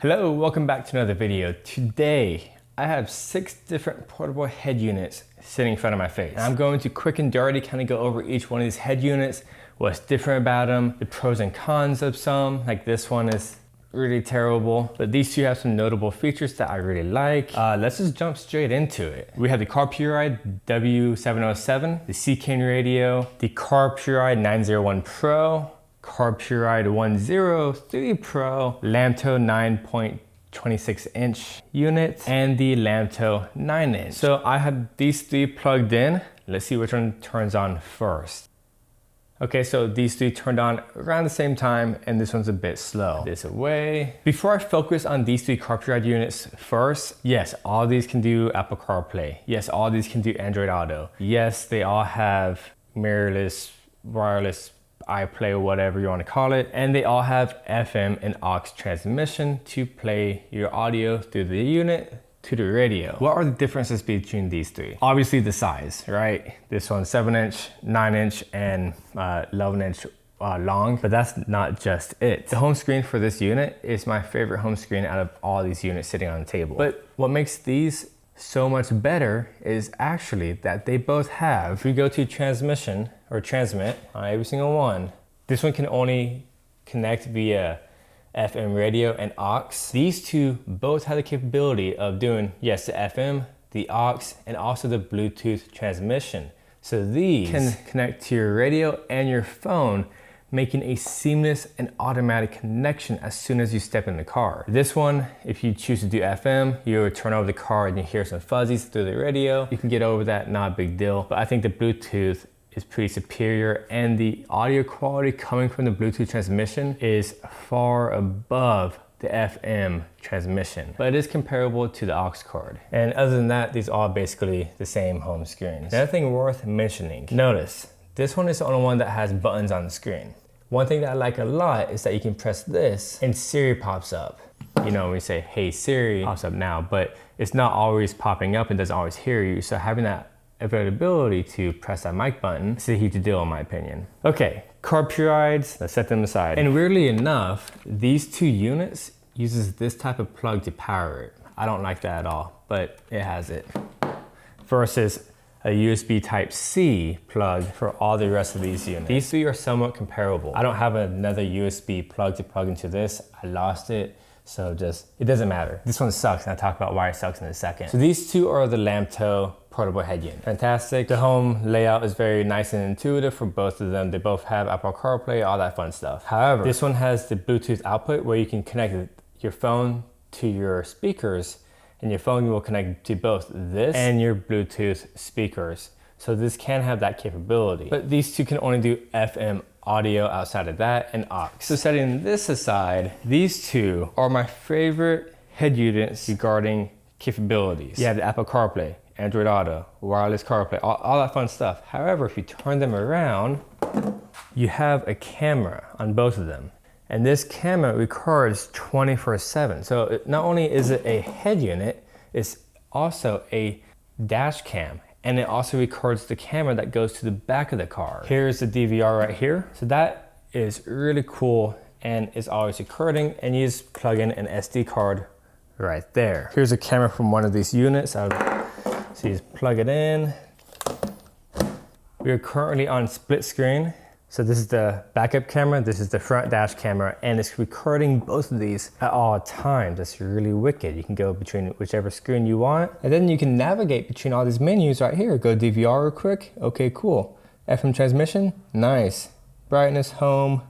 Hello, welcome back to another video. Today, I have 6 different portable head units sitting in front of my face. And I'm going to quick and dirty kind of go over each one of these head units, what's different about them, the pros and cons of some, like this one is really terrible, but these two have some notable features that I really like. Let's just jump straight into it. We have the Carpuride W707, the CKN radio, the Carpuride 901 Pro, Carpuride 103 Pro, Lamto 9.26 inch unit, and the Lamto 9 inch. So I have these 3 plugged in. Let's see which one turns on first. Okay, so these 3 turned on around the same time, and this one's a bit slow. This away. Before I focus on these 3 Carpuride units first, yes, all these can do Apple Carplay. Yes, all these can do Android Auto. Yes, they all have mirrorless, wireless, iPlay, or whatever you want to call it, and they all have FM and aux transmission to play your audio through the unit to the radio. What are the differences between these 3? Obviously the size, right? This one's 7 inch, 9 inch, and 11 inch long, but that's not just it. The home screen for this unit is my favorite home screen out of all these units sitting on the table. But what makes these so much better is actually that they both have, if we go to transmission or transmit on every single one, this one can only connect via FM radio and aux. These two both have the capability of doing, yes, the FM, the aux, and also the Bluetooth transmission. So these can connect to your radio and your phone, making a seamless and automatic connection as soon as you step in the car. This one, if you choose to do FM, you would turn over the car and you hear some fuzzies through the radio. You can get over that, not a big deal. But I think the Bluetooth is pretty superior, and the audio quality coming from the Bluetooth transmission is far above the FM transmission, but it is comparable to the aux cord. And other than that, these are basically the same home screens. Another thing worth mentioning, notice this one is the only one that has buttons on the screen. One thing that I like a lot is that you can press this and Siri pops up. You know, when we say, hey Siri, pops up now, but it's not always popping up and doesn't always hear you. So having that availability to press that mic button is a huge deal in my opinion. Okay, Carpurides, let's set them aside. And weirdly enough, these 2 units uses this type of plug to power it. I don't like that at all, but it has it. Versus a USB Type-C plug for all the rest of these units. These 3 are somewhat comparable. I don't have another USB plug to plug into this. I lost it, so it doesn't matter. This one sucks, and I'll talk about why it sucks in a second. So these 2 are the Lamto portable head unit. Fantastic. The home layout is very nice and intuitive for both of them. They both have Apple CarPlay, all that fun stuff. However, this one has the Bluetooth output where you can connect your phone to your speakers, and your phone will connect to both this and your Bluetooth speakers. So this can have that capability. But these 2 can only do FM audio outside of that and aux. So setting this aside, these 2 are my favorite head units regarding capabilities. You have the Apple CarPlay, Android Auto, wireless CarPlay, all that fun stuff. However, if you turn them around, you have a camera on both of them. And this camera records 24/7. So not only is it a head unit, it's also a dash cam. And it also records the camera that goes to the back of the car. Here's the DVR right here. So that is really cool and is always recording, and you just plug in an SD card right there. Here's a camera from one of these units. So you just plug it in. We are currently on split screen. So this is the backup camera, this is the front dash camera, and it's recording both of these at all times. That's really wicked. You can go between whichever screen you want, and then you can navigate between all these menus right here. Go DVR real quick, okay, cool. FM transmission, nice. Brightness, home,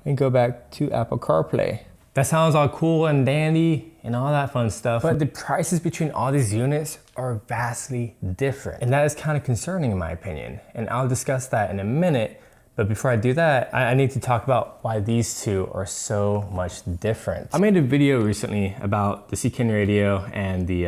and go back to Apple CarPlay. That sounds all cool and dandy and all that fun stuff, but the prices between all these units are vastly different. And that is kind of concerning in my opinion, and I'll discuss that in a minute. But before I do that, I need to talk about why these 2 are so much different. I made a video recently about the CKN radio and the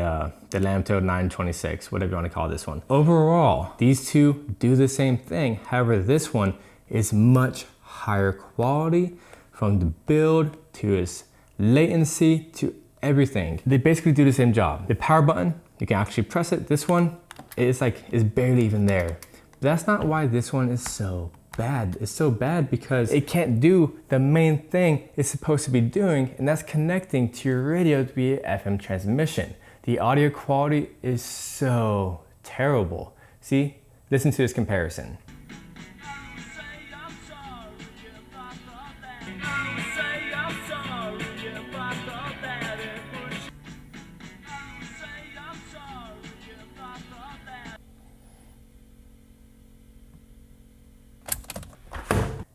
Lamto 926, whatever you want to call this one. Overall, these 2 do the same thing. However, this one is much higher quality from the build to its latency to everything. They basically do the same job. The power button, you can actually press it. This one, it's barely even there. But that's not why this one is so bad. It's so bad because it can't do the main thing it's supposed to be doing, and that's connecting to your radio via FM transmission. The audio quality is so terrible. See, listen to this comparison.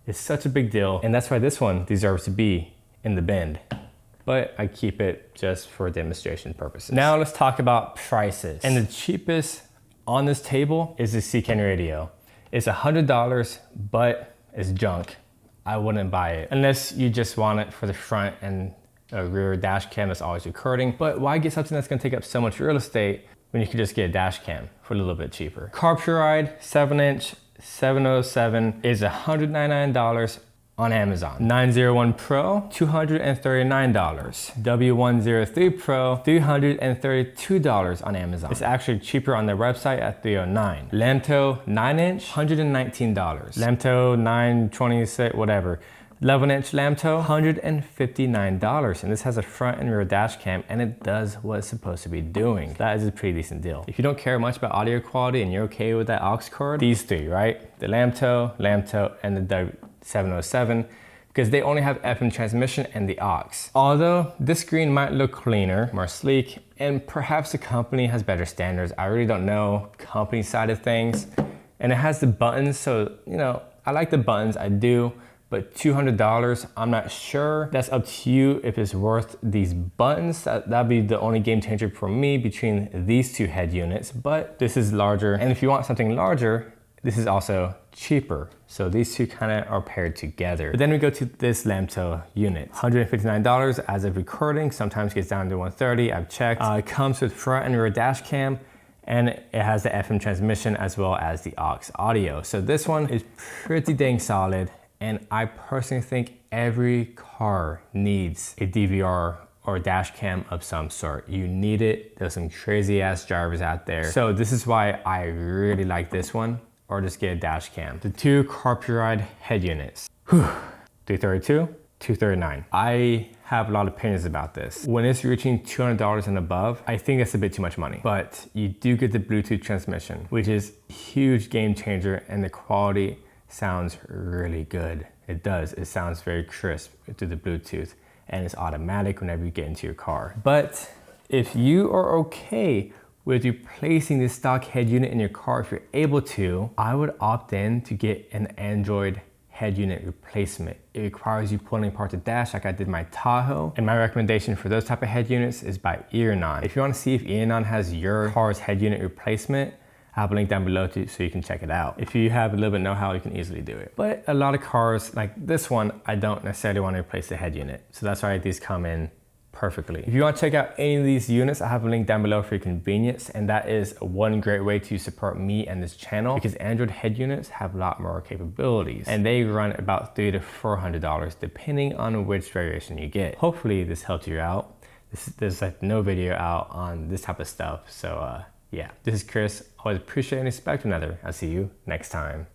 It's such a big deal, and that's why this one deserves to be in the bin. But I keep it just for demonstration purposes. Now let's talk about prices. And the cheapest on this table is the CCAN radio. It's $100, but it's junk. I wouldn't buy it unless you just want it for the front and a rear dash cam that's always recording. But why get something that's gonna take up so much real estate when you can just get a dash cam for a little bit cheaper? Carpuride 7-inch 707 is $199 on Amazon. 901 Pro, $239. W103 Pro, $332 on Amazon. It's actually cheaper on their website at 309. Lamto 9-inch, $119. Lamto 926, whatever. 11-inch Lamto, $159. And this has a front and rear dash cam, and it does what it's supposed to be doing. That is a pretty decent deal. If you don't care much about audio quality and you're okay with that aux cord, these three, right? The Lamto, and the W707, because they only have FM transmission and the aux. Although this screen might look cleaner, more sleek, and perhaps the company has better standards. I really don't know company side of things. And it has the buttons, so, you know, I like the buttons, I do. But $200, I'm not sure. That's up to you if it's worth these buttons. That'd be the only game changer for me between these two head units, but this is larger. And if you want something larger, this is also cheaper. So these two kind of are paired together. But then we go to this Lamto unit. $159 as of recording, sometimes gets down to $130, I've checked. It comes with front and rear dash cam, and it has the FM transmission as well as the aux audio. So this one is pretty dang solid. And I personally think every car needs a DVR or a dash cam of some sort. You need it. There's some crazy ass drivers out there. So this is why I really like this one, or just get a dash cam. The two Carpuride head units. 332, 239. I have a lot of opinions about this. When it's reaching $200 and above, I think that's a bit too much money. But you do get the Bluetooth transmission, which is a huge game changer, and the quality sounds really good. It does. It sounds very crisp through the Bluetooth, and it's automatic whenever you get into your car. But if you are okay with replacing the stock head unit in your car, if you're able to, I would opt in to get an Android head unit replacement. It requires you pulling apart the dash like I did my Tahoe. And my recommendation for those type of head units is by Eonon. If you want to see if Eonon has your car's head unit replacement, I have a link down below so you can check it out. If you have a little bit of know-how, you can easily do it. But a lot of cars like this one, I don't necessarily want to replace the head unit. So that's why these come in perfectly. If you want to check out any of these units, I have a link down below for your convenience. And that is one great way to support me and this channel, because Android head units have a lot more capabilities. And they run about $300 to $400 depending on which variation you get. Hopefully this helped you out. There's like no video out on this type of stuff. So yeah, this is Chris. Always appreciate and respect another. I'll see you next time.